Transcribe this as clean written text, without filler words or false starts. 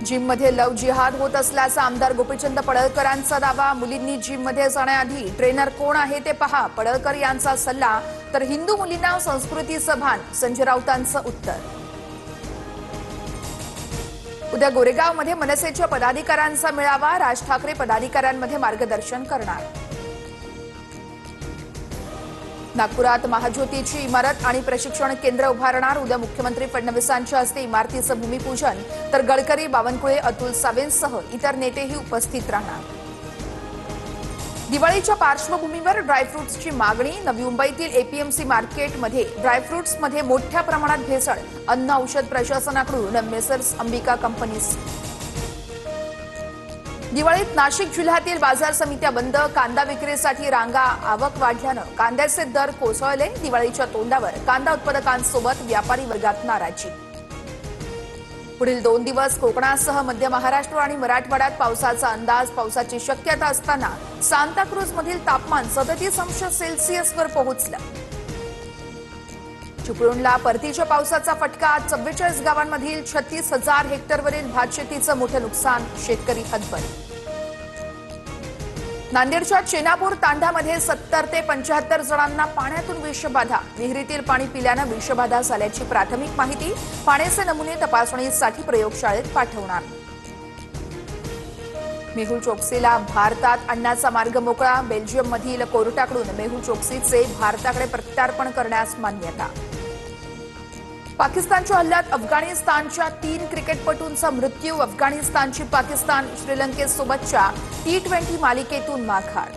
जिममध्ये लव जिहाद होत असल्याचा आमदार गोपीचंद पडळकरांचा दावा। मुलींनी जिममध्ये जाण्याआधी ट्रेनर कोण आहे ते पहा, पडळकर यांचा सल्ला। तर हिंदू मुलींना संस्कृतीचं भान, संजय राऊतांचं उत्तर। उद्या गोरेगावमध्ये मनसेच्या पदाधिकाऱ्यांचा मेळावा, राज ठाकरे पदाधिकाऱ्यांमध्ये मार्गदर्शन करणार। नागपुरात महाज्योतीची इमारत आणि प्रशिक्षण केंद्र उभारणार। उद्या मुख्यमंत्री फडणवीसांच्या हस्ते इमारतीचं भूमिपूजन, तर गडकरी, बावनकुळे, अतुल सावेंसह इतर नेतेही उपस्थित राहणार। दिवाळीच्या पार्श्वभूमीवर ड्रायफ्रुट्सची मागणी, नवी मुंबईतील एपीएमसी मार्केटमध्ये ड्रायफ्रुट्समध्ये मोठ्या प्रमाणात भेसळ, अन्न औषध प्रशासनाकडून मेसर्स अंबिका कंपनीज। दिवाळीत नाशिक जिल्ह्यातील बाजार समित्या बंद, कांदा विक्रीसाठी रांगा, आवक वाढल्यानं कांद्याचे दर कोसळले। दिवाळीच्या तोंडावर कांदा उत्पादकांसोबत व्यापारी वर्गात नाराजी। पुढील 2 दिवस कोकणासह मध्य महाराष्ट्र आणि मराठवाड्यात पावसाचा अंदाज, पावसाची शक्यता असताना सांताक्रूजमधील तापमान 37°C वर पोहोचलं। चिपळूणला परतीच्या पावसाचा फटका, 44 गावांमधील 36,000 हेक्टरवरील भातशेतीचं मोठं नुकसान, शेतकरी हतबल। नांदेडच्या चेनापूर तांड्यामध्ये 70 ते 75 जणांना पाण्यातून विषबाधा, विहिरीतील पाणी पिल्यानं विषबाधा झाल्याची प्राथमिक माहिती। पाण्याचे नमुने तपासणीसाठी प्रयोगशाळेत पाठवणार। मेहुल चोक्सीला भारतात आणण्याचा मार्ग मोकळा, बेल्जियममधील कोर्टाकडून मेहुल चोक्सीचे भारताकडे प्रत्यार्पण करण्यास मान्यता। पाकिस्तानच्या हल्ल्यात अफगाणिस्तानच्या 3 क्रिकेटपटूंचा मृत्यू, अफगाणिस्तानची पाकिस्तान श्रीलंकेसोबतच्या T20 मालिकेतून माघार।